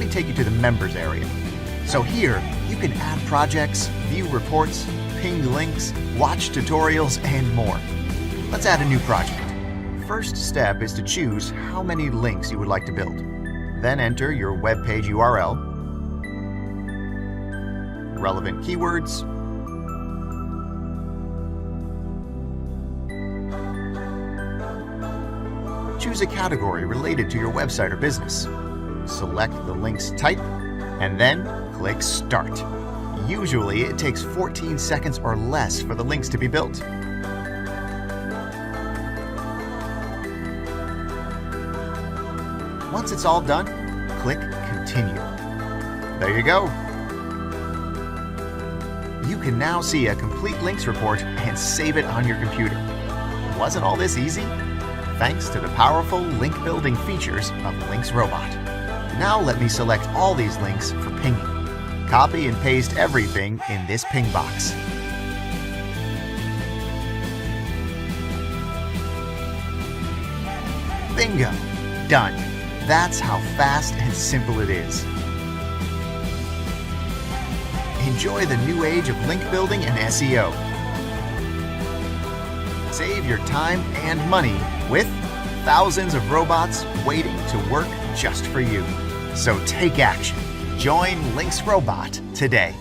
me take you to the members area. So here, you can add projects, view reports, ping links, watch tutorials, and more. Let's add a new project. First step is to choose how many links you would like to build. Then enter your web page URL, relevant keywords, choose a category related to your website or business. Select the link's type, and then click Start. Usually, it takes 14 seconds or less for the links to be built. Once it's all done, click Continue. There you go. You can now see a complete links report and save it on your computer. Wasn't all this easy? Thanks to the powerful link building features of Links Robot. Now let me select all these links for pinging. Copy and paste everything in this ping box. Bingo! Done. That's how fast and simple it is. Enjoy the new age of link building and SEO. Save your time and money with thousands of robots waiting to work just for you. So take action. Join Links Robot today.